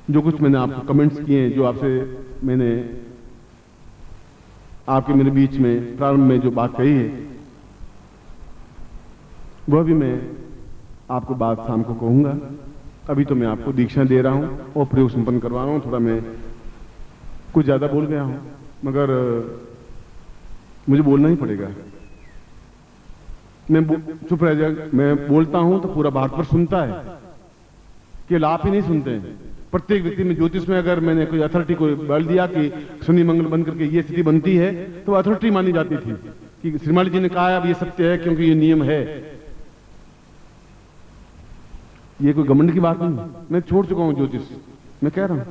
जो कुछ मैंने आपको कमेंट्स किए हैं, जो आपसे मैंने आपके मेरे बीच में प्रारंभ में जो बात कही है, वह भी मैं आपको बात शाम को कहूंगा। अभी तो मैं आपको दीक्षा दे रहा हूं और प्रयोग संपन्न करवा रहा हूं। थोड़ा मैं कुछ ज्यादा बोल गया हूं, मगर मुझे बोलना ही पड़ेगा। मैं चुप रह जाएगा। मैं बोलता हूं तो पूरा भारतवर्ष सुनता है, केवल आप ही नहीं सुनते हैं। प्रत्येक व्यक्ति में ज्योतिष में अगर मैंने कोई अथॉरिटी को बल दिया कि शनि मंगल बन करके ये स्थिति बनती है, तो अथॉरिटी मानी जाती थी कि श्रीमाली जी ने कहा अब ये सत्य है क्योंकि ये नियम है। ये कोई घमंड की बात नहीं। मैं छोड़ चुका हूं ज्योतिष। मैं कह रहा हूं,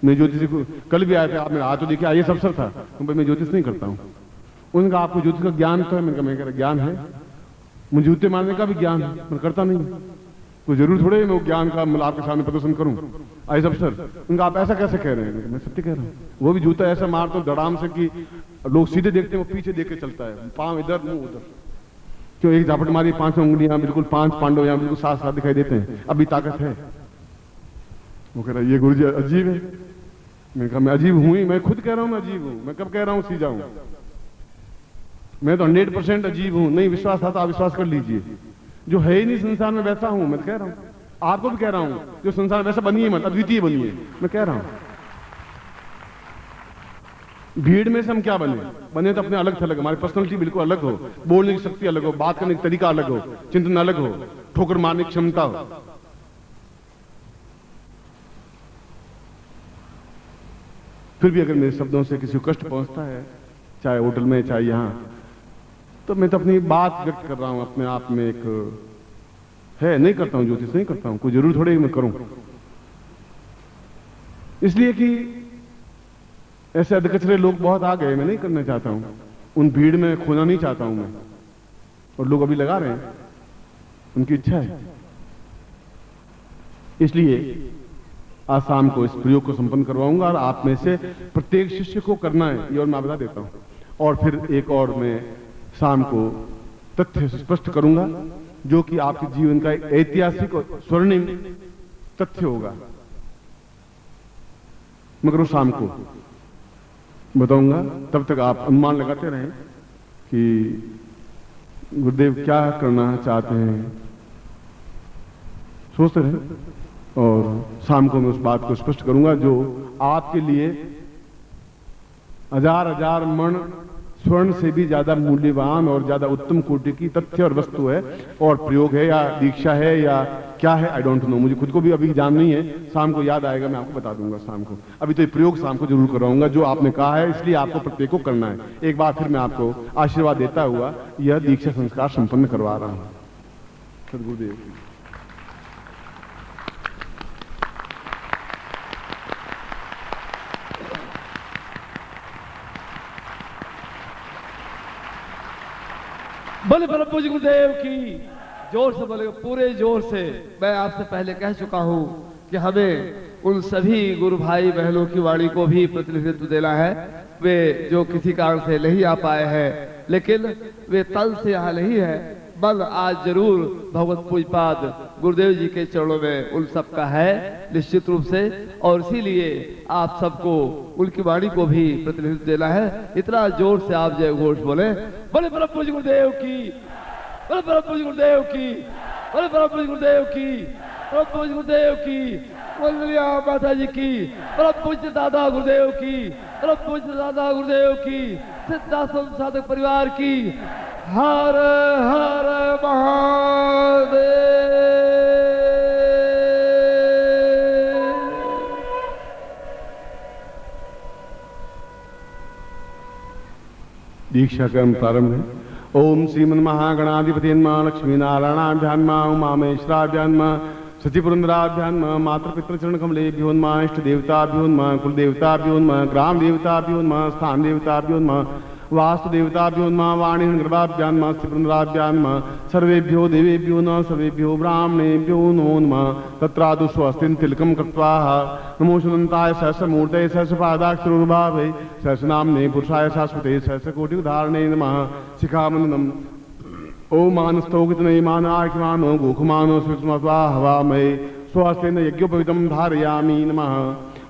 मैं ज्योतिष को कल भी आया था, आपने आज तो देखिए आइए अवसर था, तो मैं ज्योतिष नहीं करता हूं। उनका आपको ज्योतिष का ज्ञान तो है? मैं कह रहा ज्ञान है, मुझे जूते मारने का भी ज्ञान है, मैं करता नहीं। तो जरूर थोड़े मैं ज्ञान का मतलब आपके सामने प्रदर्शन करूं। आइए अवसर, उनका आप ऐसा कैसे कह रहे हैं? मैं सत्य कह रहा हूं। वो भी जूता ऐसा मारता हूं धड़ाम से कि लोग सीधे देखते हैं, वो पीछे देख के चलता है, पांव इधर मुंह उधर। क्यों एक झापट मारी, 5 उंगलियां बिल्कुल 5 पांडव यहां बिल्कुल साथ साथ दिखाई देते हैं, अभी ताकत है। वो कह रहा है ये गुरुजी अजीब है। मैंने कहा मैं अजीब हूं ही, मैं खुद कह रहा हूं मैं अजीब हूं। मैं कब कह रहा हूं सीधा हूं? मैं तो 100% अजीब हूं। नहीं विश्वास था तो आप विश्वास कर लीजिए। जो है ही नहीं संसार में वैसा हूं। मैं कह रहा हूं, आपको भी कह रहा हूं, जो संसार वैसा बनिए मत, अद्वितीय बनिए। मैं कह रहा हूं भीड़ में से हम क्या बने तो अपने अलग थलग, हमारी पर्सनैलिटी बिल्कुल अलग हो, बोलने की शक्ति अलग हो, बात करने का तरीका अलग हो, चिंतन अलग हो, ठोकर मारने की क्षमता हो। फिर भी अगर मेरे शब्दों से किसी को कष्ट पहुंचता है, चाहे होटल में चाहे यहां, तो मैं तो अपनी बात व्यक्त कर रहा हूं। अपने आप में एक है, नहीं करता हूं ज्योतिष, नहीं करता हूं, कोई जरूर थोड़े मैं करूं। इसलिए कि ऐसे अधकचरे लोग बहुत आ गए, मैं नहीं करना चाहता हूं। उन भीड़ में खोना नहीं चाहता हूं मैं, और लोग अभी लगा रहे हैं, उनकी इच्छा है। इसलिए आज शाम को इस प्रयोग को संपन्न करवाऊंगा, और आप में से प्रत्येक शिष्य को करना है, ये और मैं बता देता हूं। और फिर एक और मैं शाम को तथ्य स्पष्ट करूंगा, जो कि आपके जीवन का एक ऐतिहासिक और स्वर्णिम तथ्य होगा, मगर वो शाम को बताऊंगा। तब तक आप अनुमान लगाते रहें कि गुरुदेव क्या करना चाहते हैं, सोचते रहें। और शाम को मैं उस बात को स्पष्ट करूंगा जो आपके लिए हजार मण स्वर्ण से भी ज्यादा मूल्यवान और ज्यादा उत्तम कोटि की तथ्य और वस्तु है, और प्रयोग है या दीक्षा है या क्या है, आई डोंट नो। मुझे खुद को भी अभी जान नहीं है, शाम को याद आएगा, मैं आपको बता दूंगा शाम को। अभी तो ये प्रयोग शाम को जरूर कराऊंगा जो आपने कहा है, इसलिए आपको प्रत्येक को करना है। एक बार फिर मैं आपको आशीर्वाद देता हुआ यह दीक्षा संस्कार संपन्न करवा रहा हूं। सदगुरुदेव बोले परम पूज्य गुरुदेव की। जोर से बोले, पूरे जोर से। मैं आपसे पहले कह चुका हूं कि हमें उन सभी गुरु भाई बहनों की वाणी को भी प्रतिनिधित्व देना है, वे जो किसी कारण से नहीं आ पाए हैं, लेकिन वे तन से यहाँ नहीं है, मन आज जरूर भगवत पूजपाद गुरुदेव जी के चरणों में उन सबका है निश्चित रूप से। और इसीलिए आप सबको उनकी वाणी को भी प्रतिनिधित्व देना है। इतना जोर से आप जय घोष बोले, बोले परम पूज्य गुरुदेव की, बोले परम पूज्य गुरुदेव की, बोले परम पूज्य गुरुदेव की, परम पूज्य गुरुदेव की, बोलिए माता जी की, परम पूज्य दादा गुरुदेव की, परम पूज्य दादा गुरुदेव की, सिद्धाश्रम साधक परिवार की। हर हर महादेव। दीक्षा कर्म प्रारंभ है। ओम श्रीमन महागणाधिपति नमः, लक्ष्मी नारायणाभ्यां नमः, उमामेश्वराभ्यां नमः, सचिपुरंदराभ्यां नमः, मातृपितृ चरण कमलेभ्यो नमः, इष्ट देवताभ्यो नमः, कुल देवताभ्यो नमः, ग्राम देवताभ्यो नमः, स्थान देवताभ्यो नमः, वास्तु देवताभ्यो नमः, वाणी गर्भाभ्यां नमः, सचिपुरंदराभ्यां नमः, सर्वेभ्यो देवेभ्यो नमः, सर्वेभ्यो ब्राह्मणेभ्यो नमो नमः। तत्रादु स्वस्तिं तिलकं कृत्वा नमो सुनन्ताय सहस्रमूर्तये सहस्रपादाक्षरोर्भावे सहस्रनाम्ने पुरुषाय शाश्वते सहस्रकोटिउदाहरणे नमः। शिखामण्डलम् ओम मानस्तौकितनये मानार्किमानो गोखमानो स्वित्मत्वा हवामहे स्वस्तेन यज्ञोपवीतम धारयामि नमः।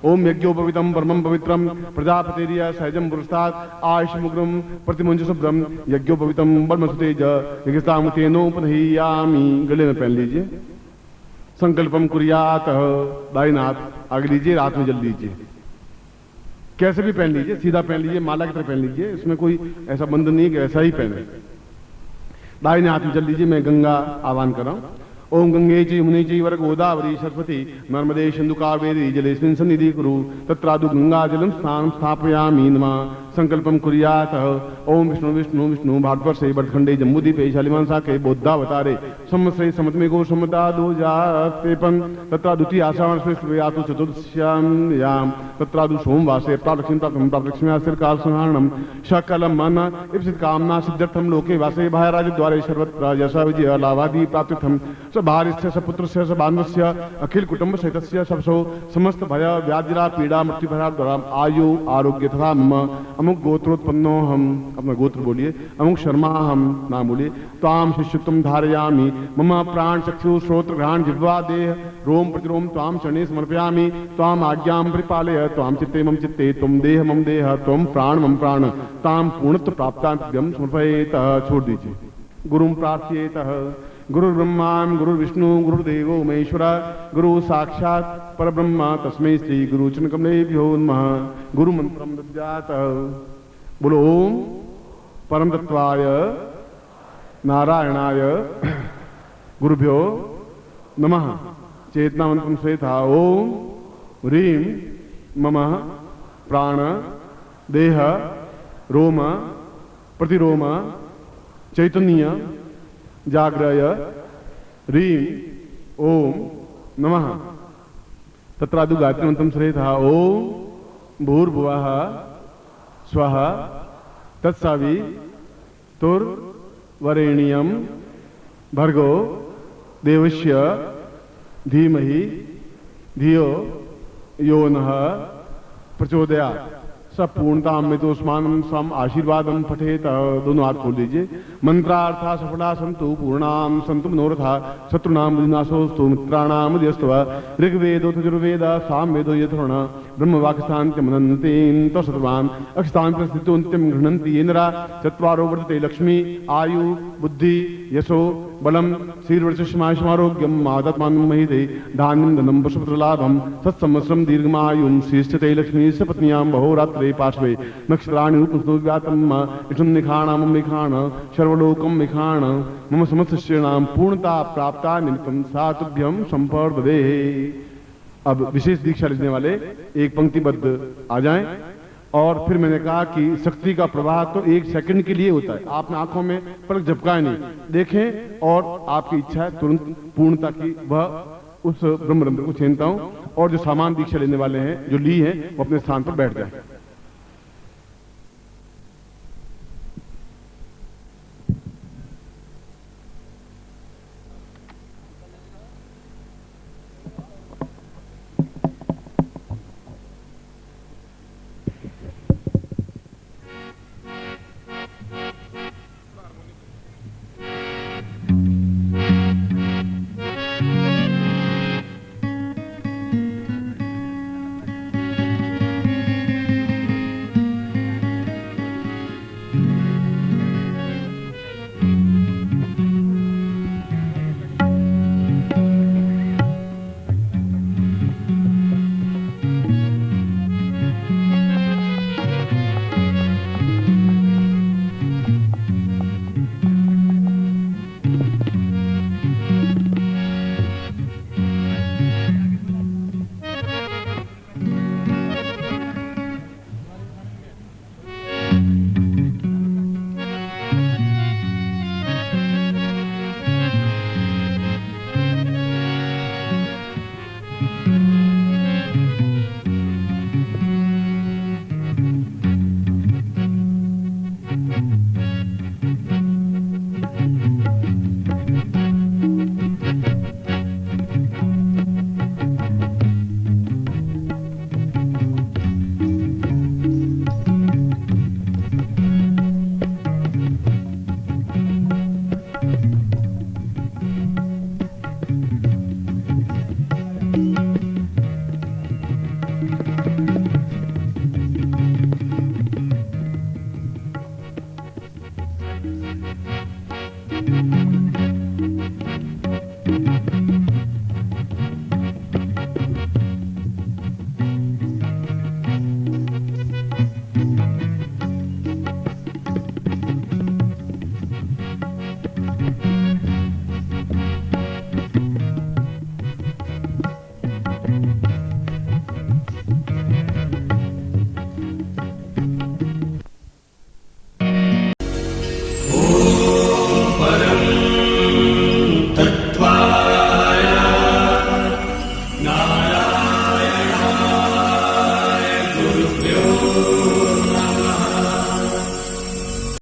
ओम यज्ञोपवीतम परमं पवित्रम प्रजापतिर्य सहजम पुरुषात् आयुष्मुग्रम प्रतिमुंज शुभ्रम यज्ञोपवीतम बर्मसुतेज यज्ञस्तामुतेनोपदहीयामि। गले में पहन लीजिए। संकल्पम कुर्यात, दाहिना हाथ आगे लीजिए, रात में जल लीजिए। कैसे भी पहन लीजिए, सीधा पहन लीजिए, माला की तरह पहन लीजिए, इसमें कोई ऐसा बंधन नहीं है कि ऐसा ही पहने। दाहिने हाथ में जल लीजिए। मैं गंगा आह्वान कर रहा हूं। ओम गंगे च यमुने चैव गोदावरी सरस्वती नर्मदे सिंधु कावेरी जलेस्मिन् सन्निधि कुरु तत्रादु गंगा जलम स्नानं स्थापयामि नमः। संकल्पम कुर्यात। ओम विष्णु विष्णु विष्णु भारतवर्षे भरतखंडे जम्बूद्वीपे शालिवाहन शाखे बौद्धावतारे संवत्सरे समत्मे गो सम्मतादो जातेपन तत्रा द्वितीय आषाढ़ यातु चतुर्दश्याम तत्रादु सोमवासे प्रालक्ष्मी प्राप्तं प्राप्तलक्ष्म्यास्तिर काल संहारणं सकलं मन इप्सित कामना सिद्ध्यर्थम लोके वासे भायराज द्वारे सर्वत्र यशा विजय लाभादि प्राप्त्यर्थम स भार्यस्य स पुत्रस्य स बान्धवस्य अखिल कुटुंब सहितस्य सबसो समस्त भय व्याधिरा पीड़ा मृत्यु भया द्वारा आयु आरोग्य तथा मम अमुक गोत्रोत्पन्नो हम, अपना गोत्र बोलिए, अमुक शर्मा हम नाम बोलिए, ताम शिष्युत्वम धारयामि मम प्राण चक्षु श्रोत्र घ्राण जिह्वा देह रोम प्रतिरोम ताम चरणे समर्पयामि ताम आज्ञाम परिपालय ताम चित्ते मम चित्ते तुम देह मम देह तुम प्राण मम प्राण ताम पूर्णत्व प्राप्ताभ्यम समर्पयेत। छोड़ दीजिए। गुरुम प्रार्थयेत। गुरु ब्रह्मा गुरु विष्णु गुरुदेवो महेश्वर गुरु साक्षात परब्रह्म तस्मै श्री गुरु चरण कमलेभ्यो नमः। गुरु मंत्रम दद्यात्। बोलो ओम परम तत्वाय नारायणाय गुरुभ्यो नमः। चेतना मंत्रम स्वेता। ओम ह्रीं मम प्राण देह रोम प्रतिरोम चैतन्य जाग्रय ह्रीं ओम नमः। तत्रादु गायत्री मंत्रम श्रेयः। ओम भूर्भुवः स्वः तत्सवितुर्वरेण्यं भर्गो देवस्य धीमहि धियो यो नः प्रचोदयात्। सब पूर्णता में तो उस्मान सम आशीर्वादम पठेत। दोनों हाथ खोल दीजिए। मंत्रार्था सफला संतु पूर्णाम संतु मनोरथा शत्रुनाम विनाशोस्तु मित्राणाम यस्तव ऋग्वेदो यजुर्वेद सामवेदो यथुर्ण ब्रह्मवाक्यस्थान्त्य मनन्तेन तत्सर्वान् अक्षतान् प्रस्थितो नित्यं गृह्णन्ति येनरा चत्वारो वर्तते लक्ष्मी आयु बुद्धि यशो बलम शीर्वर्चस्मारोग्यम मादत्मानं महिते धान्यं धनं पशुपुत्रलाभं सत्संवत्सरं दीर्घमायुं श्रेष्ठते लक्ष्मी सपत्न्यां बहुरात्रे पार्श्वे नक्षत्राणि उपस्नुव्यातं इषं निखाणामं निखाण सर्वलोकं निखाण मम समस्तस्यनां पूर्णता प्राप्ता निमित्तं सातुभ्यं संपर्ददे। अब विशेष दीक्षा लेने वाले एक पंक्तिबद्ध आ जाएं। और फिर मैंने कहा कि शक्ति का प्रवाह तो एक सेकंड के लिए होता है। आपने आंखों में पलक झपकाए नहीं, देखें और आपकी इच्छा है तुरंत पूर्णता की वह उस ब्रह्मरंध्र को छीनता हूं। और जो सामान दीक्षा लेने वाले हैं जो ली है वो अपने स्थान पर बैठ जाए।